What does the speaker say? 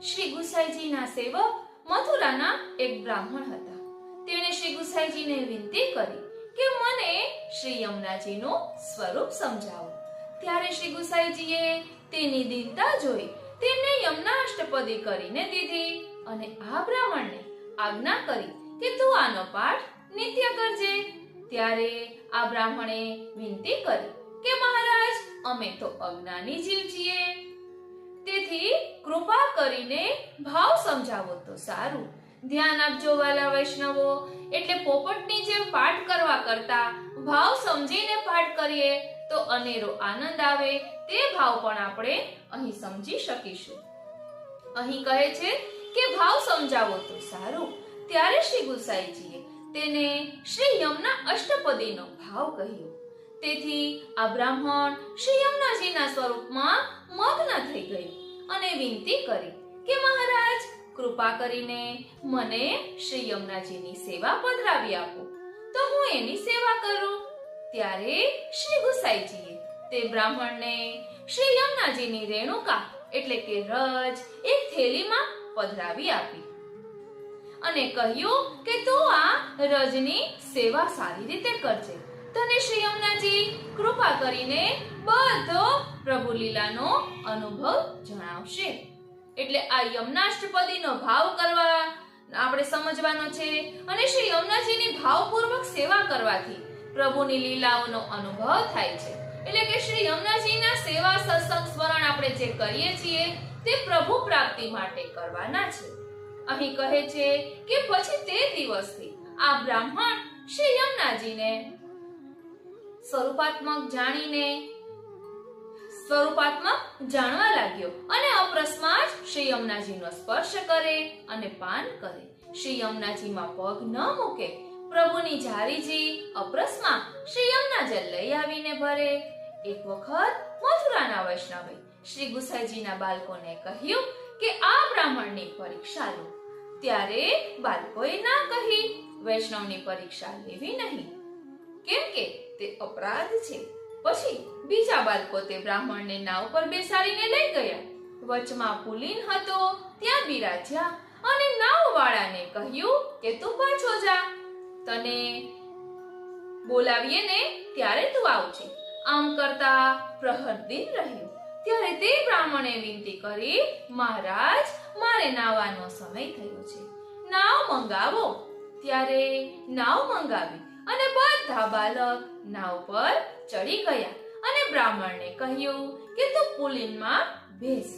શ્રી ગુસાઈજીના સેવક મથુરાના એક બ્રાહ્મણ હતા. તેણે શ્રી ગુસાઈજીને વિનંતી કરી કે મને શ્રી યમુનાજીનું સ્વરૂપ સમજાવો. ત્યારે શ્રી ગુસાઈજીએ તેની દીનતા જોઈ તેને યમુના અષ્ટપદી કરીને દીધી અને આ બ્રાહ્મણને આજ્ઞા કરી કે તું આનો પાઠ નિત્ય કરજે. ત્યારે આ બ્રાહ્મણે વિનંતી કરી કે મહારાજ, અમે તો અજ્ઞાની જીવ છીએ, તેથી કૃપા કરીને ભાવ સમજાવો તો સારું. ધ્યાન આપજો વાલા વૈષ્ણવો, એટલે પોપટની જેમ પાઠ કરવા કરતા ભાવ સમજીને પાઠ કરીએ તો અનેરો આનંદ આવે. તે ભાવ પણ આપણે અહીં સમજી શકીશું. અહીં કહે છે કે ભાવ સમજાવો તો સારું. ત્યારે શ્રી ગુસાઈજીએ તેને શ્રી યમુના અષ્ટપદીનો ભાવ કહ્યો. તેથી આ બ્રાહ્મણ શ્રી યમુનાજીના સ્વરૂપમાં મગ્ન થઈ ગયું અને વિનંતી કરી કે મહારાજ, કૃપા કરીને મને શ્રી યમુનાજીની સેવા પધરાવી આપો તો હું એની સેવા કરું. ત્યારે શ્રી ગુસાઈજીએ તે બ્રાહ્મણને શ્રી યમુનાજીની રેણુકા એટલે કે રજ એક થેલીમાં પધરાવી આપી અને કહ્યું કે તું આ રજની સેવા સારી રીતે કરજે. તને શ્રી યમુનાજી કૃપા કરીને બધો પ્રભુ લીલાનો અનુભવ જણાવશે. એટલે આ યમુનાષ્ટપદીનો ભાવ કરવા આપણે સમજવાનો છે અને શ્રી યમુનાજીની ભાવપૂર્વક સેવા કરવાથી પ્રભુની લીલાઓનો અનુભવ થાય છે. એટલે કે શ્રી યમુનાજીના સેવા સત્સંગ સ્મરણ આપણે જે કરીએ છીએ તે પ્રભુ પ્રાપ્તિ માટે કરવાના છે. અહીં કહે છે કે પછી તે દિવસથી આ બ્રાહ્મણ શ્રી યમુનાજીને સ્વરૂપાત્મક જાણવા લાગ્યો અને અપ્રસમાં જ શ્રી યમુનાજીનો સ્પર્શ કરે અને પાન કરે. શ્રી યમુનાજીમાં પગ ન મૂકે. પ્રભુની જારીજી અપ્રસમાં શ્રી યમુના જલ લઈ આવીને ભરે. એક વખત મથુરાના વૈષ્ણવે શ્રી ગુસાઈજીના બાળકોને કહ્યું કે આ બ્રાહ્મણની પરીક્ષા લો. ત્યારે બાળકોએ ના કહી વૈષ્ણવની પરીક્ષા લેવી નહીં, કેમ કે તે અપરાધ છે. પછી બીજા બાળકો તે બ્રાહ્મણને નાવ પર બેસાડીને લઈ ગયા. વચમાં પુલીન હતો, ત્યાં બિરાજ્યા અને નાવવાળાને કહ્યું કે તું પાછો જા, તને બોલાવીએ ને ત્યારે તું આવજે. આમ કરતા પ્રહર દિન રહ્યું. ત્યારે તે બ્રાહ્મણે વિનંતી કરી, મહારાજ, મારે નાવાનો સમય થયો છે, નાવ મંગાવો. ત્યારે નાવ મંગાવી અને બધા બાળક નાવ પર ચડી ગયા અને બ્રાહ્મણને કહ્યું કે તું પુલીનમાં બેસ.